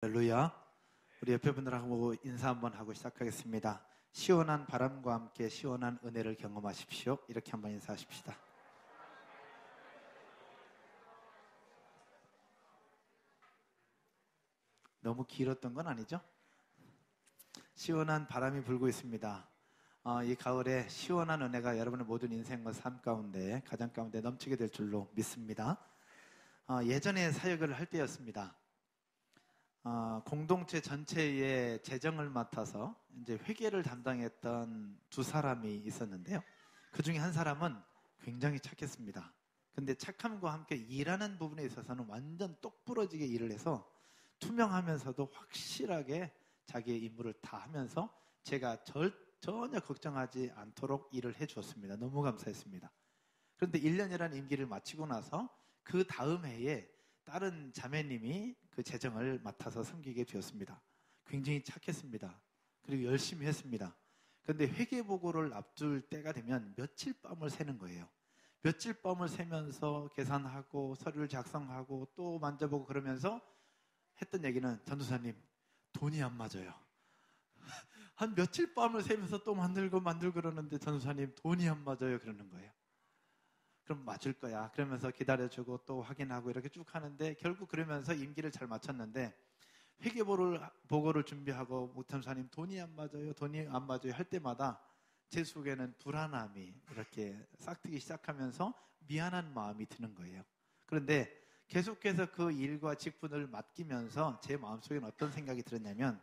할렐루야. 우리 옆에 분들하고 인사 한번 하고 시작하겠습니다. 시원한 바람과 함께 시원한 은혜를 경험하십시오. 이렇게 한번 인사하십시다. 너무 길었던 건 아니죠? 시원한 바람이 불고 있습니다. 이 가을에 시원한 은혜가 여러분의 모든 인생과 삶 가운데 가정 가운데 넘치게 될 줄로 믿습니다. 예전에 사역을 할 때였습니다. 공동체 전체의 재정을 맡아서 이제 회계를 담당했던 두 사람이 있었는데요. 그 중에 한 사람은 굉장히 착했습니다. 근데 착함과 함께 일하는 부분에 있어서는 완전 똑부러지게 일을 해서 투명하면서도 확실하게 자기의 임무를 다 하면서 제가 전혀 걱정하지 않도록 일을 해주었습니다. 너무 감사했습니다. 그런데 1년이라는 임기를 마치고 나서 그 다음 해에 다른 자매님이 그 재정을 맡아서 섬기게 되었습니다. 굉장히 착했습니다. 그리고 열심히 했습니다. 그런데 회계보고를 앞둘 때가 되면 며칠 밤을 새는 거예요. 며칠 밤을 새면서 계산하고 서류를 작성하고 또 만져보고 그러면서 했던 얘기는, 전도사님 돈이 안 맞아요. 한 며칠 밤을 새면서 또 만들고 그러는데 전도사님 돈이 안 맞아요 그러는 거예요. 그럼 맞을 거야. 그러면서 기다려주고 또 확인하고 이렇게 쭉 하는데 결국 그러면서 임기를 잘 마쳤는데 회계보고를 준비하고 목탐사님 돈이 안 맞아요 할 때마다 제 속에는 불안함이 이렇게 싹트기 시작하면서 미안한 마음이 드는 거예요. 그런데 계속해서 그 일과 직분을 맡기면서 제 마음속에는 어떤 생각이 들었냐면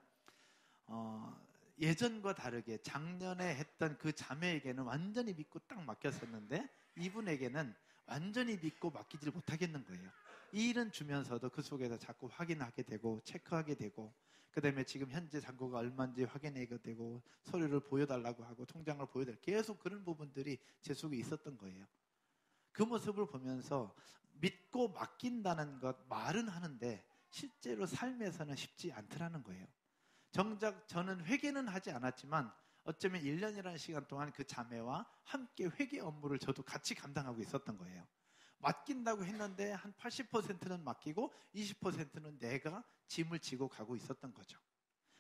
예전과 다르게 작년에 했던 그 자매에게는 완전히 믿고 딱 맡겼었는데 이분에게는 완전히 믿고 맡기질 못하겠는 거예요. 이 일은 주면서도 그 속에서 자꾸 확인하게 되고 체크하게 되고 그 다음에 지금 현재 잔고가 얼마인지 확인하게 되고 서류를 보여달라고 하고 통장을 보여달라고 계속 그런 부분들이 제 속에 있었던 거예요. 그 모습을 보면서 믿고 맡긴다는 것 말은 하는데 실제로 삶에서는 쉽지 않더라는 거예요. 정작 저는 회계는 하지 않았지만 어쩌면 1년이라는 시간 동안 그 자매와 함께 회계 업무를 저도 같이 감당하고 있었던 거예요. 맡긴다고 했는데 한 80%는 맡기고 20%는 내가 짐을 지고 가고 있었던 거죠.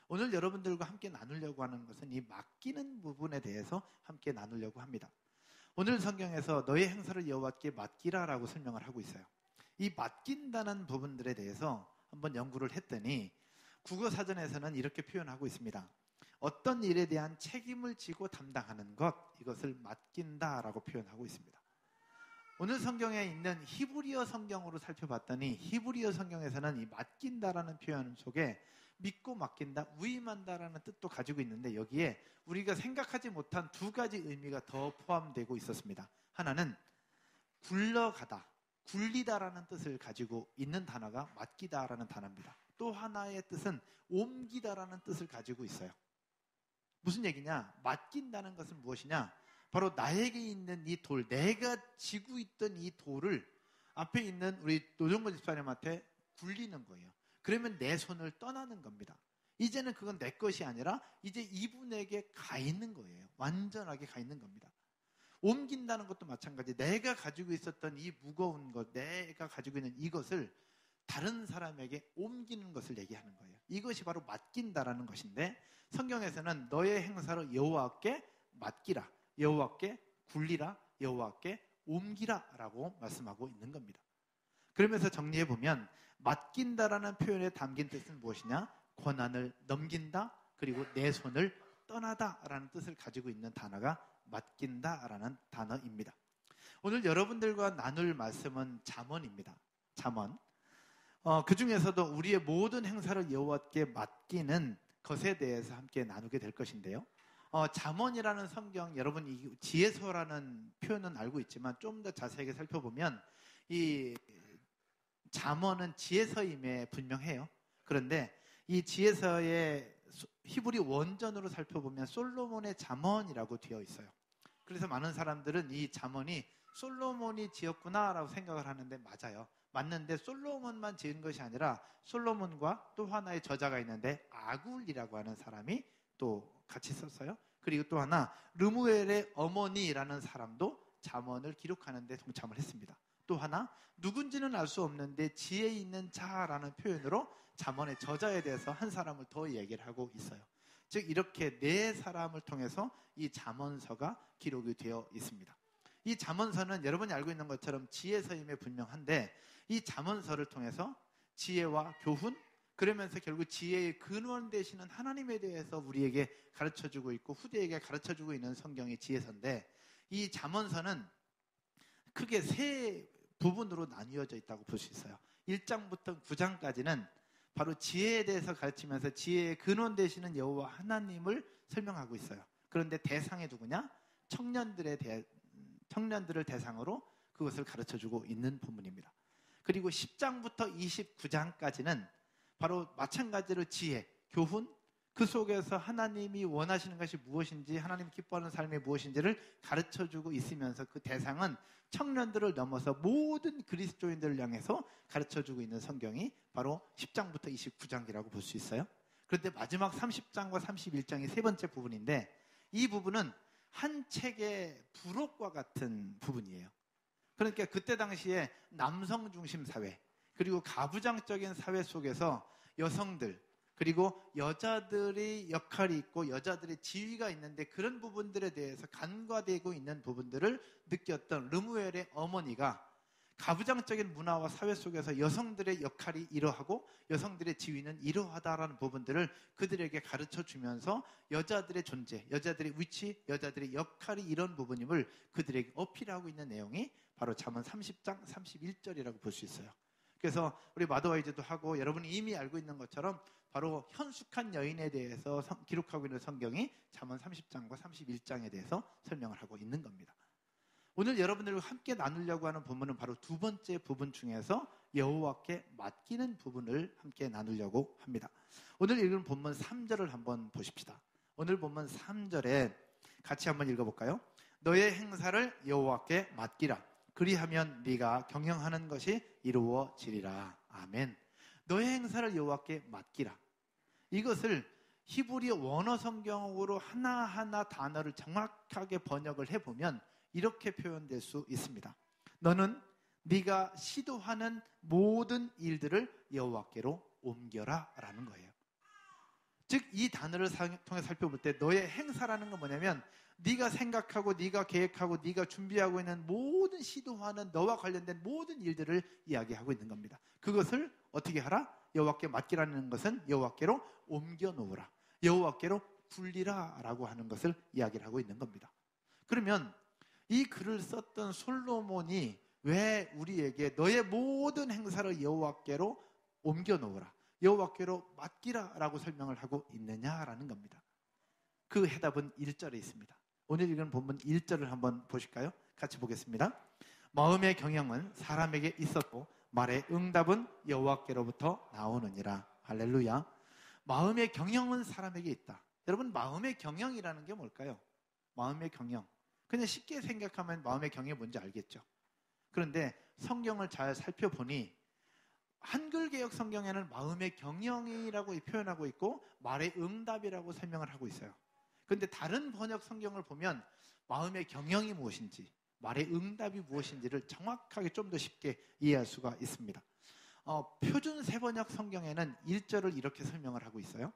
오늘 여러분들과 함께 나누려고 하는 것은 이 맡기는 부분에 대해서 함께 나누려고 합니다. 오늘 성경에서 너의 행사를 여호와께 맡기라라고 설명을 하고 있어요. 이 맡긴다는 부분들에 대해서 한번 연구를 했더니 국어사전에서는 이렇게 표현하고 있습니다. 어떤 일에 대한 책임을 지고 담당하는 것, 이것을 맡긴다라고 표현하고 있습니다. 오늘 성경에 있는 히브리어 성경으로 살펴봤더니 히브리어 성경에서는 이 맡긴다라는 표현 속에 믿고 맡긴다, 위임한다라는 뜻도 가지고 있는데 여기에 우리가 생각하지 못한 두 가지 의미가 더 포함되고 있었습니다. 하나는 굴러가다, 굴리다라는 뜻을 가지고 있는 단어가 맡기다라는 단어입니다. 또 하나의 뜻은 옮기다라는 뜻을 가지고 있어요. 무슨 얘기냐? 맡긴다는 것은 무엇이냐? 바로 나에게 있는 이 돌, 내가 지고 있던 이 돌을 앞에 있는 우리 노정건 집사님한테 굴리는 거예요. 그러면 내 손을 떠나는 겁니다. 이제는 그건 내 것이 아니라 이제 이분에게 가 있는 거예요. 완전하게 가 있는 겁니다. 옮긴다는 것도 마찬가지. 내가 가지고 있었던 이 무거운 것, 내가 가지고 있는 이것을 다른 사람에게 옮기는 것을 얘기하는 거예요. 이것이 바로 맡긴다라는 것인데 성경에서는 너의 행사를 여호와께 맡기라, 여호와께 굴리라, 여호와께 옮기라 라고 말씀하고 있는 겁니다. 그러면서 정리해보면 맡긴다라는 표현에 담긴 뜻은 무엇이냐? 권한을 넘긴다, 그리고 내 손을 떠나다 라는 뜻을 가지고 있는 단어가 맡긴다라는 단어입니다. 오늘 여러분들과 나눌 말씀은 잠언입니다. 잠언. 그 중에서도 우리의 모든 행사를 여호와께 맡기는 것에 대해서 함께 나누게 될 것인데요. 잠언이라는 성경, 여러분 이 지혜서라는 표현은 알고 있지만 좀 더 자세하게 살펴보면 이 잠언은 지혜서임에 분명해요. 그런데 이 지혜서의 히브리 원전으로 살펴보면 솔로몬의 잠언이라고 되어 있어요. 그래서 많은 사람들은 이 잠언이 솔로몬이 지었구나라고 생각을 하는데 맞아요. 맞는데 솔로몬만 지은 것이 아니라 솔로몬과 또 하나의 저자가 있는데 아굴이라고 하는 사람이 또 같이 썼어요. 그리고 또 하나 르무엘의 어머니라는 사람도 잠언을 기록하는 데 동참을 했습니다. 또 하나 누군지는 알 수 없는데 지혜 있는 자라는 표현으로 잠언의 저자에 대해서 한 사람을 더 얘기를 하고 있어요. 즉 이렇게 네 사람을 통해서 이 잠언서가 기록이 되어 있습니다. 이 잠언서는 여러분이 알고 있는 것처럼 지혜서임에 분명한데 이 잠언서를 통해서 지혜와 교훈, 그러면서 결국 지혜의 근원 되시는 하나님에 대해서 우리에게 가르쳐주고 있고 후대에게 가르쳐주고 있는 성경의 지혜서인데, 이 잠언서는 크게 세 부분으로 나뉘어져 있다고 볼 수 있어요. 1장부터 9장까지는 바로 지혜에 대해서 가르치면서 지혜의 근원 되시는 여호와 하나님을 설명하고 있어요. 그런데 대상이 누구냐? 청년들을 대상으로 그것을 가르쳐주고 있는 부분입니다. 그리고 10장부터 29장까지는 바로 마찬가지로 지혜, 교훈, 그 속에서 하나님이 원하시는 것이 무엇인지, 하나님 기뻐하는 삶이 무엇인지를 가르쳐주고 있으면서 그 대상은 청년들을 넘어서 모든 그리스도인들을 향해서 가르쳐주고 있는 성경이 바로 10장부터 29장이라고 볼 수 있어요. 그런데 마지막 30장과 31장이 세 번째 부분인데, 이 부분은 한 책의 부록과 같은 부분이에요. 그러니까 그때 당시에 남성 중심 사회, 그리고 가부장적인 사회 속에서 여성들, 그리고 여자들의 역할이 있고 여자들의 지위가 있는데 그런 부분들에 대해서 간과되고 있는 부분들을 느꼈던 르무엘의 어머니가 가부장적인 문화와 사회 속에서 여성들의 역할이 이러하고 여성들의 지위는 이러하다라는 부분들을 그들에게 가르쳐주면서 여자들의 존재, 여자들의 위치, 여자들의 역할이 이런 부분임을 그들에게 어필하고 있는 내용이 바로 잠언 30장 31절이라고 볼 수 있어요. 그래서 우리 마더와이즈도 하고 여러분이 이미 알고 있는 것처럼 바로 현숙한 여인에 대해서 기록하고 있는 성경이 잠언 30장과 31장에 대해서 설명을 하고 있는 겁니다. 오늘 여러분들과 함께 나누려고 하는 부분은 바로 두 번째 부분 중에서 여호와께 맡기는 부분을 함께 나누려고 합니다. 오늘 읽은 본문 3절을 한번 보십시다. 오늘 본문 3절에 같이 한번 읽어볼까요? 너의 행사를 여호와께 맡기라. 그리하면 네가 경영하는 것이 이루어지리라. 아멘. 너의 행사를 여호와께 맡기라. 이것을 히브리 원어 성경으로 하나하나 단어를 정확하게 번역을 해보면 이렇게 표현될 수 있습니다. 너는 네가 시도하는 모든 일들을 여호와께로 옮겨라 라는 거예요. 즉 이 단어를 통해 살펴볼 때 너의 행사라는 건 뭐냐면 네가 생각하고 네가 계획하고 네가 준비하고 있는 모든 시도하는 너와 관련된 모든 일들을 이야기하고 있는 겁니다. 그것을 어떻게 하라? 여호와께 맡기라는 것은 여호와께로 옮겨 놓으라, 여호와께로 굴리라 라고 하는 것을 이야기를 하고 있는 겁니다. 그러면 이 글을 썼던 솔로몬이 왜 우리에게 너의 모든 행사를 여호와께로 옮겨 놓으라, 여호와께로 맡기라 라고 설명을 하고 있느냐라는 겁니다. 그 해답은 1절에 있습니다. 오늘 읽은 본문 1절을 한번 보실까요? 같이 보겠습니다. 마음의 경영은 사람에게 있었고 말의 응답은 여호와께로부터 나오느니라. 할렐루야. 마음의 경영은 사람에게 있다. 여러분, 마음의 경영이라는 게 뭘까요? 마음의 경영, 그냥 쉽게 생각하면 마음의 경영이 뭔지 알겠죠. 그런데 성경을 잘 살펴보니 한글개혁 성경에는 마음의 경영이라고 표현하고 있고 말의 응답이라고 설명을 하고 있어요. 그런데 다른 번역 성경을 보면 마음의 경영이 무엇인지, 말의 응답이 무엇인지를 정확하게 좀 더 쉽게 이해할 수가 있습니다. 표준 세번역 성경에는 1절을 이렇게 설명을 하고 있어요.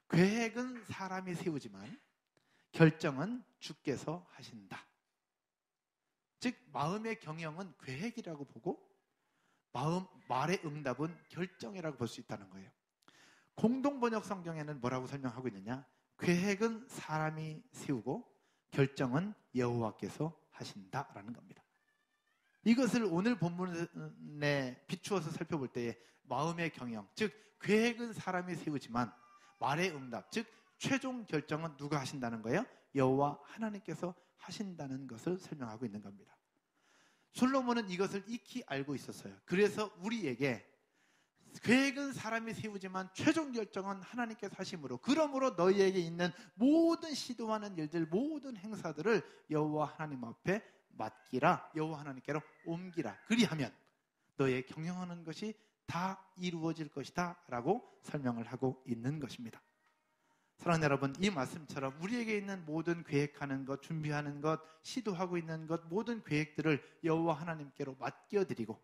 계획은 사람이 세우지만 결정은 주께서 하신다. 즉 마음의 경영은 계획이라고 보고 말의 응답은 결정이라고 볼 수 있다는 거예요. 공동번역 성경에는 뭐라고 설명하고 있느냐? 계획은 사람이 세우고 결정은 여호와께서 하신다라는 겁니다. 이것을 오늘 본문에 비추어서 살펴볼 때에 마음의 경영, 즉 계획은 사람이 세우지만 말의 응답, 즉 최종 결정은 누가 하신다는 거예요? 여호와 하나님께서 하신다는 것을 설명하고 있는 겁니다. 솔로몬은 이것을 익히 알고 있었어요. 그래서 우리에게 계획은 사람이 세우지만 최종 결정은 하나님께서 하심으로, 그러므로 너희에게 있는 모든 시도하는 일들, 모든 행사들을 여호와 하나님 앞에 맡기라, 여호와 하나님께로 옮기라. 그리하면 너의 경영하는 것이 다 이루어질 것이다 라고 설명을 하고 있는 것입니다. 사랑하는 여러분, 이 말씀처럼 우리에게 있는 모든 계획하는 것, 준비하는 것, 시도하고 있는 것, 모든 계획들을 여호와 하나님께로 맡겨드리고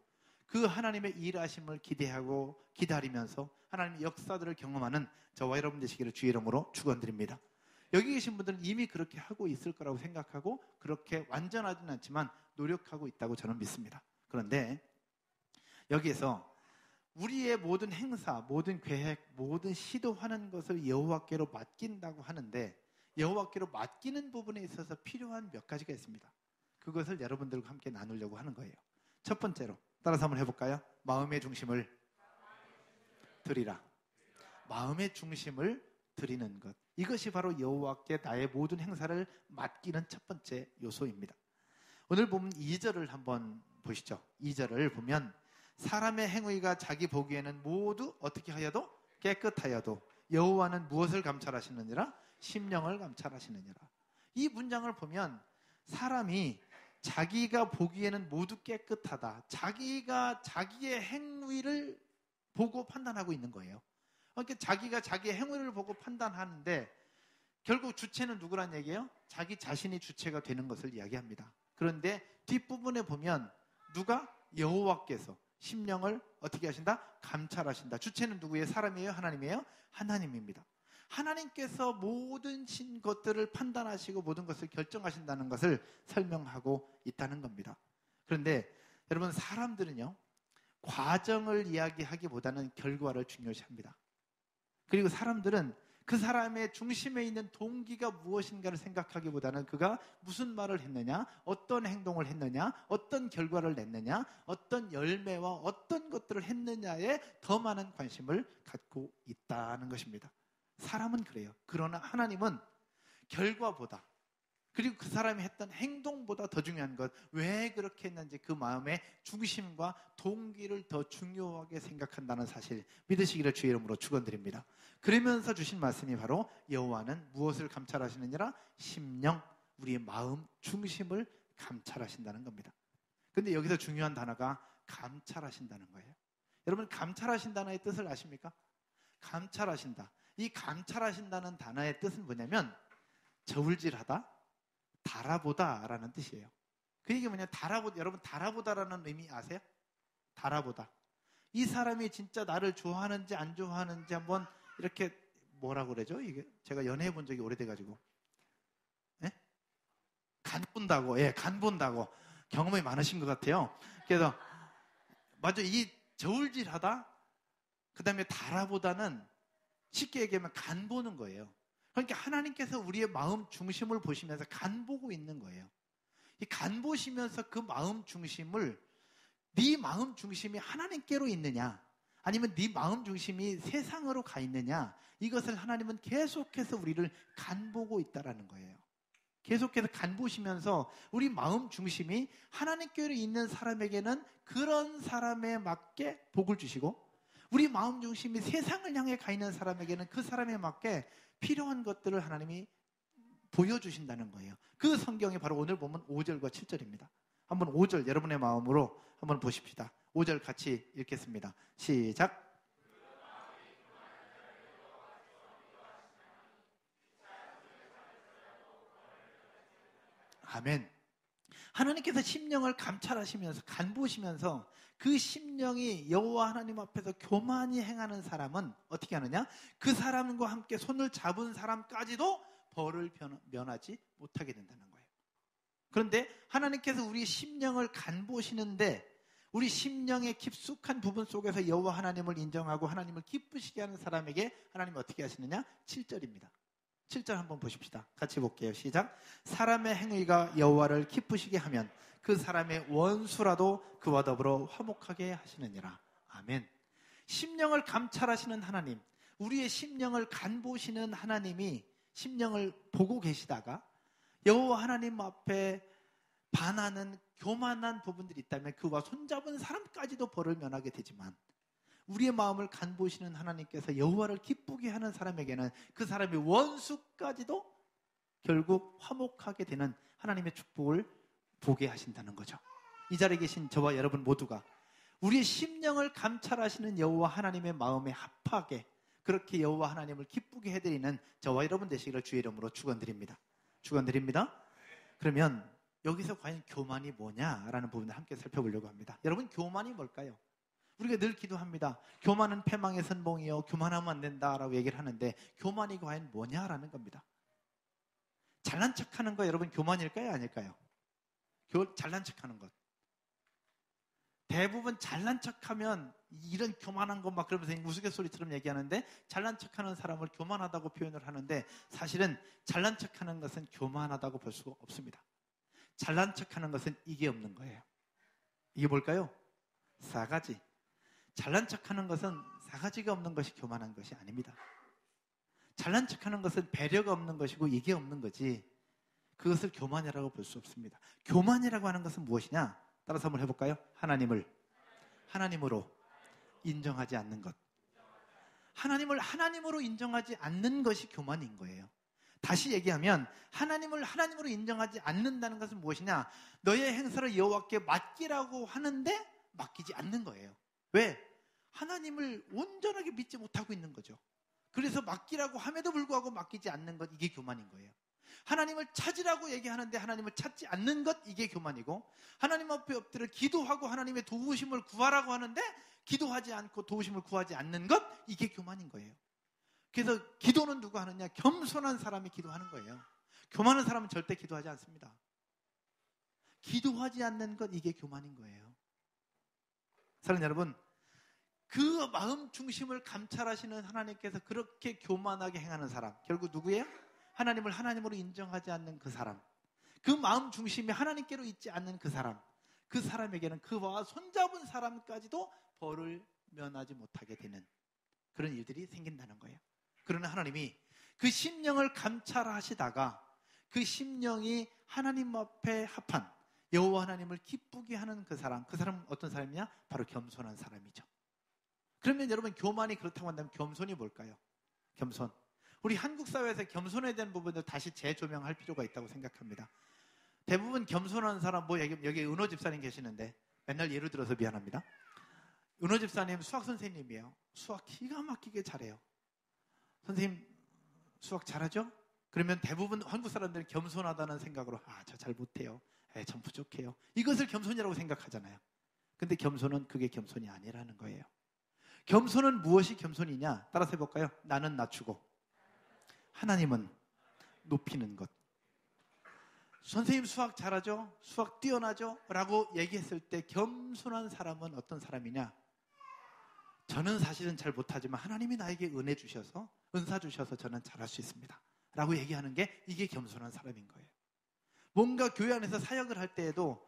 그 하나님의 일하심을 기대하고 기다리면서 하나님의 역사들을 경험하는 저와 여러분 되시기를 주의 이름으로 축원드립니다. 여기 계신 분들은 이미 그렇게 하고 있을 거라고 생각하고 그렇게 완전하지는 않지만 노력하고 있다고 저는 믿습니다. 그런데 여기에서 우리의 모든 행사, 모든 계획, 모든 시도하는 것을 여호와께로 맡긴다고 하는데 여호와께로 맡기는 부분에 있어서 필요한 몇 가지가 있습니다. 그것을 여러분들과 함께 나누려고 하는 거예요. 첫 번째로 따라서 한번 해볼까요? 마음의 중심을 드리라. 마음의 중심을 드리는 것. 이것이 바로 여호와께 나의 모든 행사를 맡기는 첫 번째 요소입니다. 오늘 보면 2절을 한번 보시죠. 2절을 보면 사람의 행위가 자기 보기에는 모두 어떻게 하여도 깨끗하여도 여호와는 무엇을 감찰하시느니라? 심령을 감찰하시느니라. 이 문장을 보면 사람이 자기가 보기에는 모두 깨끗하다. 자기가 자기의 행위를 보고 판단하고 있는 거예요. 그러니까 자기가 자기의 행위를 보고 판단하는데 결국 주체는 누구란 얘기예요? 자기 자신이 주체가 되는 것을 이야기합니다. 그런데 뒷부분에 보면 누가? 여호와께서 심령을 어떻게 하신다? 감찰하신다. 주체는 누구예요? 사람이에요? 하나님이에요? 하나님입니다. 하나님께서 모든 것들을 판단하시고 모든 것을 결정하신다는 것을 설명하고 있다는 겁니다. 그런데 여러분, 사람들은요, 과정을 이야기하기보다는 결과를 중요시합니다. 그리고 사람들은 그 사람의 중심에 있는 동기가 무엇인가를 생각하기보다는 그가 무슨 말을 했느냐, 어떤 행동을 했느냐, 어떤 결과를 냈느냐, 어떤 열매와 어떤 것들을 했느냐에 더 많은 관심을 갖고 있다는 것입니다. 사람은 그래요. 그러나 하나님은 결과보다, 그리고 그 사람이 했던 행동보다 더 중요한 것, 왜 그렇게 했는지 그 마음의 중심과 동기를 더 중요하게 생각한다는 사실 믿으시기를 주의 이름으로 축원드립니다. 그러면서 주신 말씀이 바로 여호와는 무엇을 감찰하시느니라? 심령, 우리의 마음 중심을 감찰하신다는 겁니다. 그런데 여기서 중요한 단어가 감찰하신다는 거예요. 여러분, 감찰하신다는 뜻을 아십니까? 감찰하신다. 이 감찰하신다는 단어의 뜻은 뭐냐면 저울질하다, 달아보다라는 뜻이에요. 그 얘기 뭐냐? 여러분, 달아보다라는 의미 아세요? 달아보다. 이 사람이 진짜 나를 좋아하는지 안 좋아하는지 한번 이렇게 뭐라고 그러죠? 이게 제가 연애해 본 적이 오래돼가지고, 예? 간 본다고, 예, 간 본다고 경험이 많으신 것 같아요. 그래서 맞아, 이 저울질하다, 그 다음에 달아보다는 쉽게 얘기하면 간 보는 거예요. 그러니까 하나님께서 우리의 마음 중심을 보시면서 간 보고 있는 거예요. 이 간 보시면서 그 마음 중심을, 네 마음 중심이 하나님께로 있느냐, 아니면 네 마음 중심이 세상으로 가 있느냐, 이것을 하나님은 계속해서 우리를 간 보고 있다라는 거예요. 계속해서 간 보시면서 우리 마음 중심이 하나님께로 있는 사람에게는 그런 사람에 맞게 복을 주시고, 우리 마음 중심이 세상을 향해 가 있는 사람에게는 그 사람에 맞게 필요한 것들을 하나님이 보여주신다는 거예요. 그 성경이 바로 오늘 보면 5절과 7절입니다. 한번 5절 여러분의 마음으로 한번 보십시다. 5절 같이 읽겠습니다. 시작. 아멘. 하나님께서 심령을 감찰하시면서 간보시면서 그 심령이 여호와 하나님 앞에서 교만히 행하는 사람은 어떻게 하느냐? 그 사람과 함께 손을 잡은 사람까지도 벌을 면하지 못하게 된다는 거예요. 그런데 하나님께서 우리 심령을 간보시는데 우리 심령의 깊숙한 부분 속에서 여호와 하나님을 인정하고 하나님을 기쁘시게 하는 사람에게 하나님은 어떻게 하시느냐? 7절입니다. 7절 한번 보십시다. 같이 볼게요. 시작. 사람의 행위가 여호와를 기쁘시게 하면 그 사람의 원수라도 그와 더불어 화목하게 하시느니라. 아멘. 심령을 감찰하시는 하나님, 우리의 심령을 간보시는 하나님이 심령을 보고 계시다가 여호와 하나님 앞에 반하는 교만한 부분들이 있다면 그와 손잡은 사람까지도 벌을 면하게 되지만, 우리의 마음을 간보시는 하나님께서 여호와를 기쁘게 하는 사람에게는 그 사람의 원수까지도 결국 화목하게 되는 하나님의 축복을 보게 하신다는 거죠. 이 자리에 계신 저와 여러분 모두가 우리의 심령을 감찰하시는 여호와 하나님의 마음에 합하게, 그렇게 여호와 하나님을 기쁘게 해드리는 저와 여러분 되시기를 주의 이름으로 축원드립니다. 축원드립니다. 그러면 여기서 과연 교만이 뭐냐라는 부분을 함께 살펴보려고 합니다. 여러분, 교만이 뭘까요? 우리가 늘 기도합니다. 교만은 패망의 선봉이요, 교만하면 안 된다라고 얘기를 하는데 교만이 과연 뭐냐라는 겁니다. 잘난 척하는 거 여러분 교만일까요? 아닐까요? 잘난 척하는 것. 대부분 잘난 척하면 이런 교만한 것 막 그러면서 우스갯소리처럼 얘기하는데 잘난 척하는 사람을 교만하다고 표현을 하는데 사실은 잘난 척하는 것은 교만하다고 볼 수가 없습니다. 잘난 척하는 것은 이게 없는 거예요. 이게 뭘까요? 싸가지. 잘난 척하는 것은 싸가지가 없는 것이 교만한 것이 아닙니다. 잘난 척하는 것은 배려가 없는 것이고 이게 없는 거지 그것을 교만이라고 볼 수 없습니다. 교만이라고 하는 것은 무엇이냐? 따라서 한번 해볼까요? 하나님으로 인정하지 않는 것. 하나님을 하나님으로 인정하지 않는 것이 교만인 거예요. 다시 얘기하면 하나님을 하나님으로 인정하지 않는다는 것은 무엇이냐? 너의 행사를 여호와께 맡기라고 하는데 맡기지 않는 거예요. 왜? 하나님을 온전하게 믿지 못하고 있는 거죠. 그래서 맡기라고 함에도 불구하고 맡기지 않는 것, 이게 교만인 거예요. 하나님을 찾으라고 얘기하는데 하나님을 찾지 않는 것, 이게 교만이고, 하나님 앞에 엎드려 기도하고 하나님의 도우심을 구하라고 하는데 기도하지 않고 도우심을 구하지 않는 것, 이게 교만인 거예요. 그래서 기도는 누가 하느냐? 겸손한 사람이 기도하는 거예요. 교만한 사람은 절대 기도하지 않습니다. 기도하지 않는 것, 이게 교만인 거예요. 사랑하는 여러분, 그 마음 중심을 감찰하시는 하나님께서 그렇게 교만하게 행하는 사람, 결국 누구예요? 하나님을 하나님으로 인정하지 않는 그 사람, 그 마음 중심이 하나님께로 있지 않는 그 사람, 그 사람에게는 그와 손잡은 사람까지도 벌을 면하지 못하게 되는 그런 일들이 생긴다는 거예요. 그러나 하나님이 그 심령을 감찰하시다가 그 심령이 하나님 앞에 합한 여호와 하나님을 기쁘게 하는 그 사람은 어떤 사람이냐? 바로 겸손한 사람이죠. 그러면 여러분, 교만이 그렇다고 한다면 겸손이 뭘까요? 겸손. 우리 한국 사회에서 겸손에 대한 부분을 다시 재조명할 필요가 있다고 생각합니다. 대부분 겸손한 사람, 여기 은호 집사님 계시는데 맨날 예를 들어서 미안합니다. 은호 집사님 수학 선생님이에요. 수학 기가 막히게 잘해요. 선생님 수학 잘하죠? 그러면 대부분 한국 사람들은 겸손하다는 생각으로 저 잘 못해요. 전 부족해요. 이것을 겸손이라고 생각하잖아요. 근데 겸손은 그게 겸손이 아니라는 거예요. 겸손은 무엇이 겸손이냐? 따라서 해볼까요? 나는 낮추고 하나님은 높이는 것. 선생님 수학 잘하죠? 수학 뛰어나죠? 라고 얘기했을 때 겸손한 사람은 어떤 사람이냐? 저는 사실은 잘 못하지만 하나님이 나에게 은혜 주셔서, 은사 주셔서 저는 잘할 수 있습니다 라고 얘기하는 게 이게 겸손한 사람인 거예요. 뭔가 교회 안에서 사역을 할 때에도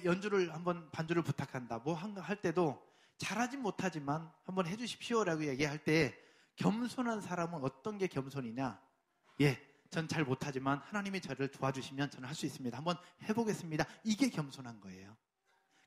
연주를 한번 반주를 부탁한다 뭐 할 때도 잘하진 못하지만 한번 해주십시오라고 얘기할 때 겸손한 사람은 어떤 게 겸손이냐? 전 잘 못하지만 하나님이 저를 도와주시면 저는 할 수 있습니다. 한번 해보겠습니다. 이게 겸손한 거예요.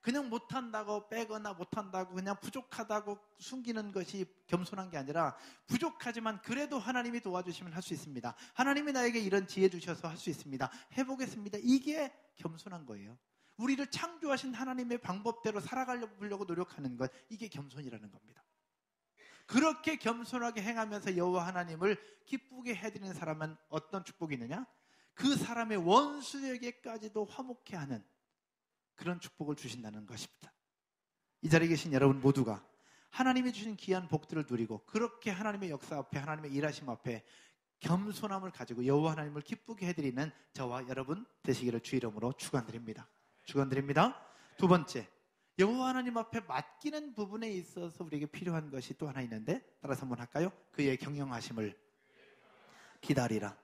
그냥 못한다고 빼거나 못한다고 그냥 부족하다고 숨기는 것이 겸손한 게 아니라 부족하지만 그래도 하나님이 도와주시면 할 수 있습니다. 하나님이 나에게 이런 지혜 주셔서 할 수 있습니다. 해보겠습니다. 이게 겸손한 거예요. 우리를 창조하신 하나님의 방법대로 살아가려고 노력하는 것, 이게 겸손이라는 겁니다. 그렇게 겸손하게 행하면서 여호와 하나님을 기쁘게 해드리는 사람은 어떤 축복이 있느냐? 그 사람의 원수에게까지도 화목해 하는 그런 축복을 주신다는 것입니다. 이 자리에 계신 여러분 모두가 하나님이 주신 귀한 복들을 누리고 그렇게 하나님의 역사 앞에, 하나님의 일하심 앞에 겸손함을 가지고 여호와 하나님을 기쁘게 해드리는 저와 여러분 되시기를 주 이름으로 축원드립니다. 축원드립니다. 두 번째, 여호와 하나님 앞에 맡기는 부분에 있어서 우리에게 필요한 것이 또 하나 있는데 따라서 한번 할까요? 그의 경영하심을 기다리라.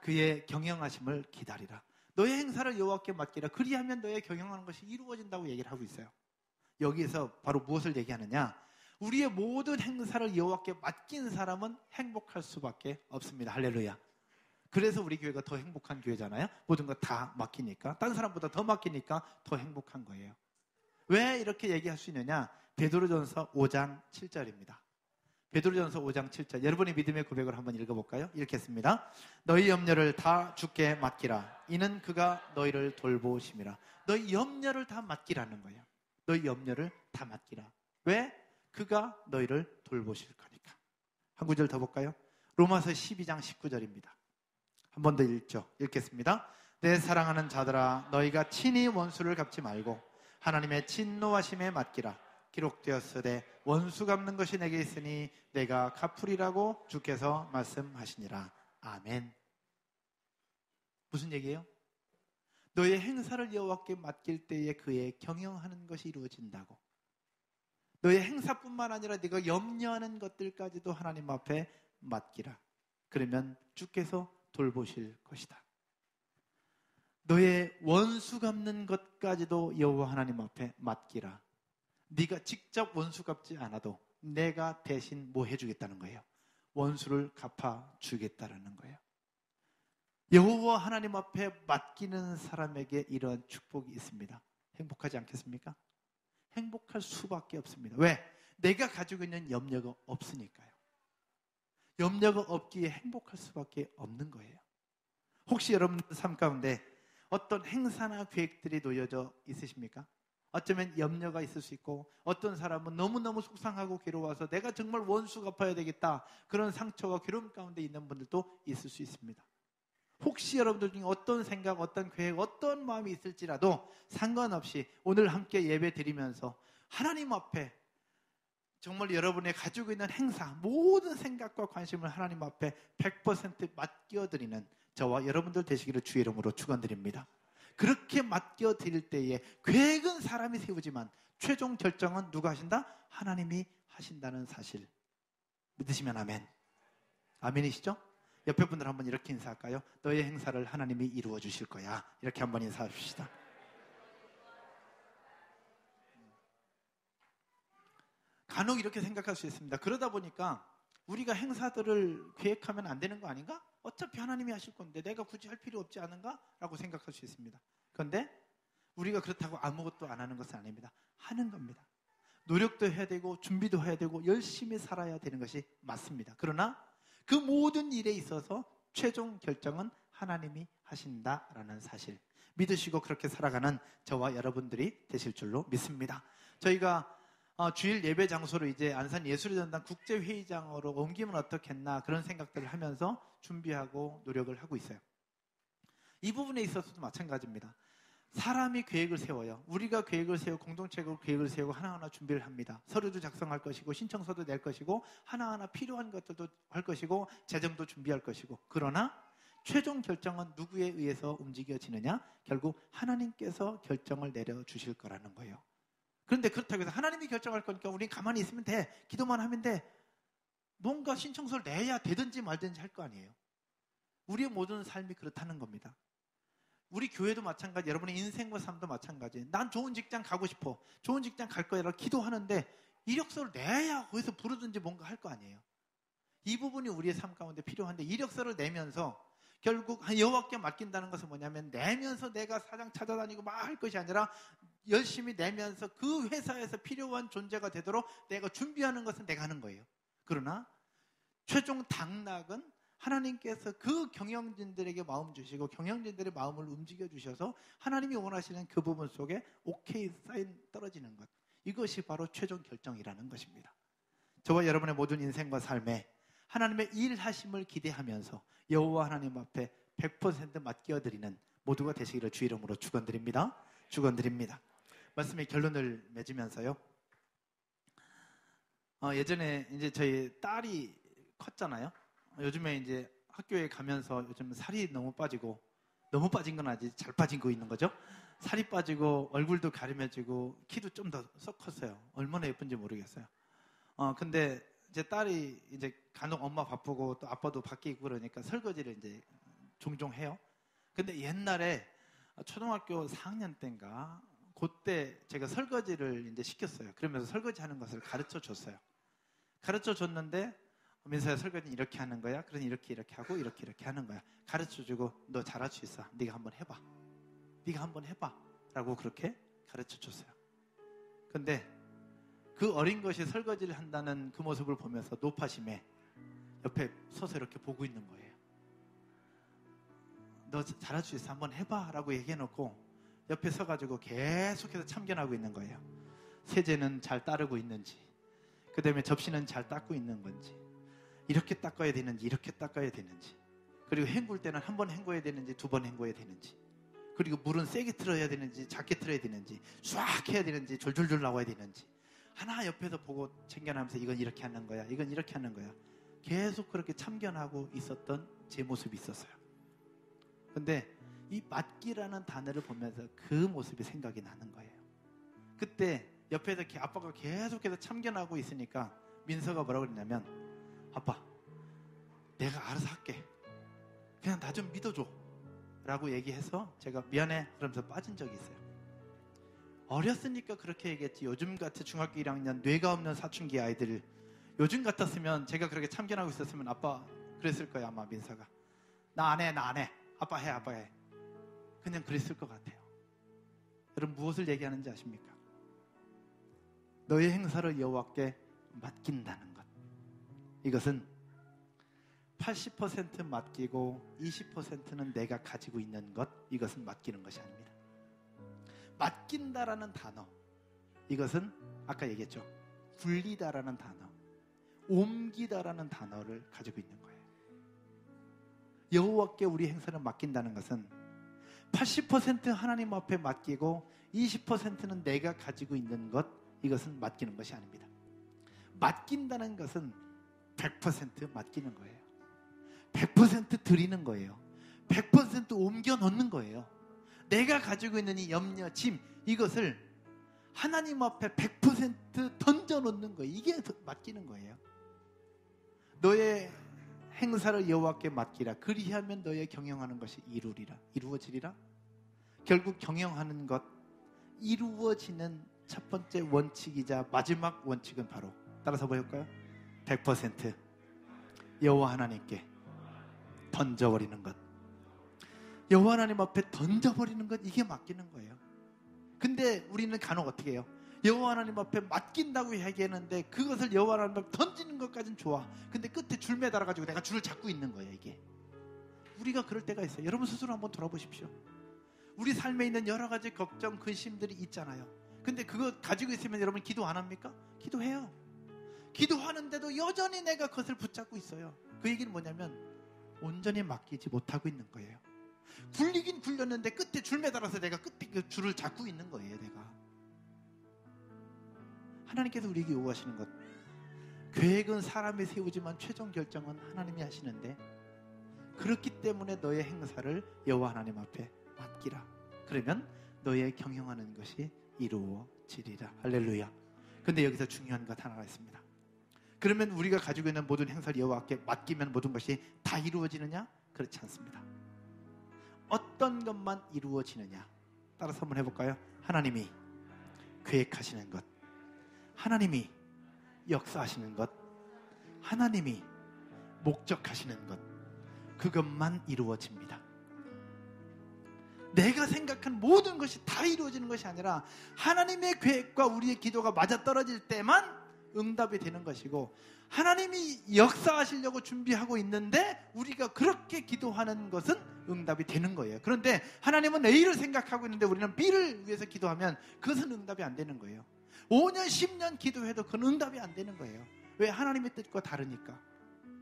그의 경영하심을 기다리라. 너의 행사를 여호와께 맡기라. 그리하면 너의 경영하는 것이 이루어진다고 얘기를 하고 있어요. 여기에서 바로 무엇을 얘기하느냐? 우리의 모든 행사를 여호와께 맡긴 사람은 행복할 수밖에 없습니다. 할렐루야. 그래서 우리 교회가 더 행복한 교회잖아요. 모든 거 다 맡기니까, 다른 사람보다 더 맡기니까 더 행복한 거예요. 왜 이렇게 얘기할 수 있느냐? 베드로전서 5장 7절입니다. 베드로전서 5장 7절, 여러분의 믿음의 고백을 한번 읽어볼까요? 이렇게 했습니다. 너희 염려를 다 주께 맡기라. 이는 그가 너희를 돌보심이라. 너희 염려를 다 맡기라는 거예요. 너희 염려를 다 맡기라. 왜? 그가 너희를 돌보실 거니까. 한 구절 더 볼까요? 로마서 12장 19절입니다. 한 번 더 읽겠습니다. 내 사랑하는 자들아, 너희가 친히 원수를 갚지 말고 하나님의 진노하심에 맡기라. 기록되었으되 원수 갚는 것이 내게 있으니 내가 갚으리라고 주께서 말씀하시니라. 아멘. 무슨 얘기예요? 너의 행사를 여호와께 맡길 때에 그의 경영하는 것이 이루어진다고. 너의 행사뿐만 아니라 네가 염려하는 것들까지도 하나님 앞에 맡기라. 그러면 주께서 돌보실 것이다. 너의 원수 갚는 것까지도 여호와 하나님 앞에 맡기라. 네가 직접 원수 갚지 않아도 내가 대신 뭐 해주겠다는 거예요? 원수를 갚아주겠다는 거예요. 여호와 하나님 앞에 맡기는 사람에게 이러한 축복이 있습니다. 행복하지 않겠습니까? 행복할 수밖에 없습니다. 왜? 내가 가지고 있는 염려가 없으니까요. 염려가 없기에 행복할 수밖에 없는 거예요. 혹시 여러분들 삶 가운데 어떤 행사나 계획들이 놓여져 있으십니까? 어쩌면 염려가 있을 수 있고, 어떤 사람은 너무너무 속상하고 괴로워서 내가 정말 원수 갚아야 되겠다, 그런 상처와 괴로움 가운데 있는 분들도 있을 수 있습니다. 혹시 여러분들 중에 어떤 생각, 어떤 계획, 어떤 마음이 있을지라도 상관없이 오늘 함께 예배 드리면서 하나님 앞에 정말 여러분의 가지고 있는 행사, 모든 생각과 관심을 하나님 앞에 100% 맡겨드리는 저와 여러분들 되시기를 주의 이름으로 축원드립니다. 그렇게 맡겨드릴 때에 계획은 사람이 세우지만 최종 결정은 누가 하신다? 하나님이 하신다는 사실 믿으시면 아멘. 아멘이시죠? 옆에 분들 한번 이렇게 인사할까요? 너의 행사를 하나님이 이루어 주실 거야. 이렇게 한번 인사합시다. 간혹 이렇게 생각할 수 있습니다. 그러다 보니까 우리가 행사들을 계획하면 안 되는 거 아닌가? 어차피 하나님이 하실 건데 내가 굳이 할 필요 없지 않은가? 라고 생각할 수 있습니다. 그런데 우리가 그렇다고 아무것도 안 하는 것은 아닙니다. 하는 겁니다. 노력도 해야 되고 준비도 해야 되고 열심히 살아야 되는 것이 맞습니다. 그러나 그 모든 일에 있어서 최종 결정은 하나님이 하신다라는 사실 믿으시고 그렇게 살아가는 저와 여러분들이 되실 줄로 믿습니다. 저희가 주일 예배 장소로 이제 안산 예술의 전당 국제회의장으로 옮기면 어떻겠나 그런 생각들을 하면서 준비하고 노력을 하고 있어요. 이 부분에 있어서도 마찬가지입니다. 사람이 계획을 세워요. 우리가 계획을 세우고 공동체적으로 계획을 세우고 하나하나 준비를 합니다. 서류도 작성할 것이고 신청서도 낼 것이고 하나하나 필요한 것들도 할 것이고 재정도 준비할 것이고, 그러나 최종 결정은 누구에 의해서 움직여지느냐? 결국 하나님께서 결정을 내려주실 거라는 거예요. 그런데 그렇다고 해서 하나님이 결정할 거니까 우린 가만히 있으면 돼, 기도만 하면 돼, 뭔가 신청서를 내야 되든지 말든지 할 거 아니에요. 우리의 모든 삶이 그렇다는 겁니다. 우리 교회도 마찬가지, 여러분의 인생과 삶도 마찬가지. 난 좋은 직장 가고 싶어, 좋은 직장 갈 거야 라고 기도하는데 이력서를 내야 거기서 부르든지 뭔가 할 거 아니에요. 이 부분이 우리의 삶 가운데 필요한데, 이력서를 내면서 결국 여호와께 맡긴다는 것은 뭐냐면 내면서 내가 사장 찾아다니고 막 할 것이 아니라 열심히 내면서 그 회사에서 필요한 존재가 되도록 내가 준비하는 것은 내가 하는 거예요. 그러나 최종 당락은 하나님께서 그 경영진들에게 마음 주시고 경영진들의 마음을 움직여 주셔서 하나님이 원하시는 그 부분 속에 오케이 사인 떨어지는 것, 이것이 바로 최종 결정이라는 것입니다. 저와 여러분의 모든 인생과 삶에 하나님의 일하심을 기대하면서 여호와 하나님 앞에 100% 맡겨드리는 모두가 되시기를 주의 이름으로 축원드립니다. 축원드립니다. 말씀의 결론을 맺으면서요. 예전에 이제 저희 딸이 컸잖아요. 요즘에 이제 학교에 가면서 요즘 살이 너무 빠지고, 너무 빠진 건 아니지 잘 빠진 거 있는 거죠. 살이 빠지고 얼굴도 가름해지고 키도 좀 더 썩 컸어요. 얼마나 예쁜지 모르겠어요. 근데 제 딸이 이제 간혹 엄마 바쁘고 또 아빠도 밖에 있고 그러니까 설거지를 이제 종종 해요. 근데 옛날에 초등학교 4학년 때인가 그때 제가 설거지를 이제 시켰어요. 그러면서 설거지 하는 것을 가르쳐 줬어요. 가르쳐 줬는데 민서야, 설거지는 이렇게 하는 거야. 그러니 이렇게 하고 이렇게 하는 거야. 가르쳐 주고 너 잘할 수 있어. 네가 한번 해봐. 네가 한번 해봐. 라고 그렇게 가르쳐 줬어요. 근데 그 어린 것이 설거지를 한다는 그 모습을 보면서 노파심에 옆에 서서 이렇게 보고 있는 거예요. 너 잘할 수 있어. 한번 해봐. 라고 얘기해놓고 옆에 서가지고 계속해서 참견하고 있는 거예요. 세제는 잘 따르고 있는지, 그 다음에 접시는 잘 닦고 있는 건지, 이렇게 닦아야 되는지 이렇게 닦아야 되는지, 그리고 헹굴 때는 한 번 헹궈야 되는지 두 번 헹궈야 되는지, 그리고 물은 세게 틀어야 되는지 작게 틀어야 되는지, 쫙 해야 되는지 졸졸졸 나와야 되는지 하나 옆에서 보고 챙겨나면서 이건 이렇게 하는 거야, 이건 이렇게 하는 거야, 계속 그렇게 참견하고 있었던 제 모습이 있었어요. 근데 이 맡기라는 단어를 보면서 그 모습이 생각이 나는 거예요. 그때 옆에서 아빠가 계속해서 참견하고 있으니까 민서가 뭐라고 그랬냐면, 아빠, 내가 알아서 할게, 그냥 나 좀 믿어줘 라고 얘기해서 제가 미안해 그러면서 빠진 적이 있어요. 어렸으니까 그렇게 얘기했지, 요즘 같은 중학교 1학년 뇌가 없는 사춘기 아이들, 요즘 같았으면, 제가 그렇게 참견하고 있었으면 아빠 그랬을 거예요. 아마 민서가 나 안 해, 나 안 해, 아빠 해, 아빠 해, 그냥 그랬을 것 같아요. 여러분 무엇을 얘기하는지 아십니까? 너의 행사를 여호와께 맡긴다는 것, 이것은 80% 맡기고 20%는 내가 가지고 있는 것, 이것은 맡기는 것이 아닙니다. 맡긴다라는 단어, 이것은 아까 얘기했죠, 굴리다라는 단어, 옮기다라는 단어를 가지고 있는 거예요. 여호와께 우리 행사를 맡긴다는 것은 80% 하나님 앞에 맡기고 20%는 내가 가지고 있는 것, 이것은 맡기는 것이 아닙니다. 맡긴다는 것은 100% 맡기는 거예요. 100% 드리는 거예요. 100% 옮겨 놓는 거예요. 내가 가지고 있는 이 염려, 짐, 이것을 하나님 앞에 100% 던져 놓는 거예요. 이게 맡기는 거예요. 너의 행사를 여호와께 맡기라, 그리하면 너의 경영하는 것이 이루어지리라. 결국 경영하는 것, 이루어지는 첫 번째 원칙이자 마지막 원칙은 바로, 따라서 볼까요? 100% 여호와 하나님께 던져버리는 것, 여호와 하나님 앞에 던져버리는 것, 이게 맡기는 거예요. 근데 우리는 간혹 어떻게 해요? 여호와 하나님 앞에 맡긴다고 얘기하는데 그것을 여호와 하나님 앞에 던지는 것까지는 좋아. 근데 끝에 줄 매달아가지고 내가 줄을 잡고 있는 거예요. 이게 우리가 그럴 때가 있어요. 여러분 스스로 한번 돌아보십시오. 우리 삶에 있는 여러 가지 걱정, 근심들이 있잖아요. 근데 그거 가지고 있으면 여러분 기도 안 합니까? 기도해요. 기도하는데도 여전히 내가 그것을 붙잡고 있어요. 그 얘기는 뭐냐면 온전히 맡기지 못하고 있는 거예요. 굴리긴 굴렸는데 끝에 줄 매달아서 내가 끝에 그 줄을 잡고 있는 거예요. 내가. 하나님께서 우리에게 요구하시는 것, 계획은 사람이 세우지만 최종 결정은 하나님이 하시는데, 그렇기 때문에 너의 행사를 여호와 하나님 앞에 맡기라. 그러면 너의 경영하는 것이 이루어지리라. 할렐루야. 근데 여기서 중요한 것 하나가 있습니다. 그러면 우리가 가지고 있는 모든 행사를 여호와께 맡기면 모든 것이 다 이루어지느냐? 그렇지 않습니다. 어떤 것만 이루어지느냐? 따라서 한번 해볼까요? 하나님이 계획하시는 것, 하나님이 역사하시는 것, 하나님이 목적하시는 것, 그것만 이루어집니다. 내가 생각한 모든 것이 다 이루어지는 것이 아니라 하나님의 계획과 우리의 기도가 맞아떨어질 때만 응답이 되는 것이고, 하나님이 역사하시려고 준비하고 있는데 우리가 그렇게 기도하는 것은 응답이 되는 거예요. 그런데 하나님은 A를 생각하고 있는데 우리는 B를 위해서 기도하면 그것은 응답이 안 되는 거예요. 5년 10년 기도해도 그건 응답이 안 되는 거예요. 왜? 하나님의 뜻과 다르니까.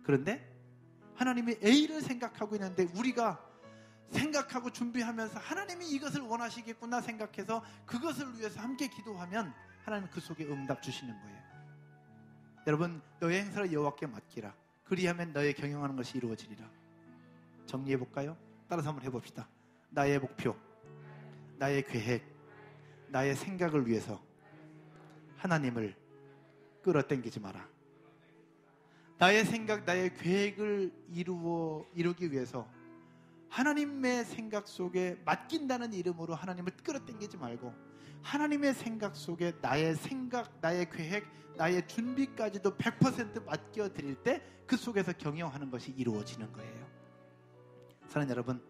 그런데 하나님이 A를 생각하고 있는데 우리가 생각하고 준비하면서 하나님이 이것을 원하시겠구나 생각해서 그것을 위해서 함께 기도하면 하나님 그 속에 응답 주시는 거예요. 여러분, 너의 행사를 여호와께 맡기라. 그리하면 너의 경영하는 것이 이루어지리라. 정리해볼까요? 따라서 한번 해봅시다. 나의 목표, 나의 계획, 나의 생각을 위해서 하나님을 끌어당기지 마라. 나의 생각, 나의 계획을 이루기 위해서 하나님의 생각 속에 맡긴다는 이름으로 하나님을 끌어당기지 말고, 하나님의 생각 속에 나의 생각, 나의 계획, 나의 준비까지도 100% 맡겨드릴 때 그 속에서 경영하는 것이 이루어지는 거예요. 사랑하는 여러분,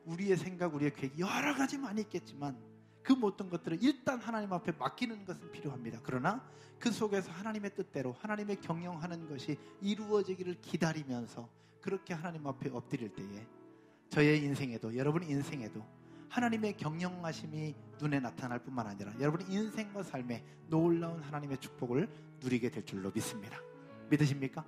우리의 생각, 우리의 계획이 여러 가지 많이 있겠지만 그 모든 것들을 일단 하나님 앞에 맡기는 것은 필요합니다. 그러나 그 속에서 하나님의 뜻대로 하나님의 경영하는 것이 이루어지기를 기다리면서 그렇게 하나님 앞에 엎드릴 때에 저의 인생에도, 여러분의 인생에도 하나님의 경영하심이 눈에 나타날 뿐만 아니라 여러분의 인생과 삶에 놀라운 하나님의 축복을 누리게 될 줄로 믿습니다. 믿으십니까?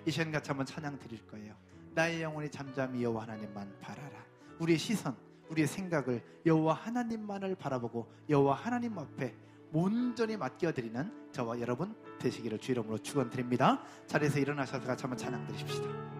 이 시간 같이 한번 찬양 드릴 거예요. 나의 영혼이 잠잠히 여호와 하나님만 바라라. 우리의 시선, 우리의 생각을 여호와 하나님만을 바라보고 여호와 하나님 앞에 온전히 맡겨드리는 저와 여러분 되시기를 주 이름으로 축원드립니다. 자리에서 일어나셔서 같이 한번 찬양 드리십시다.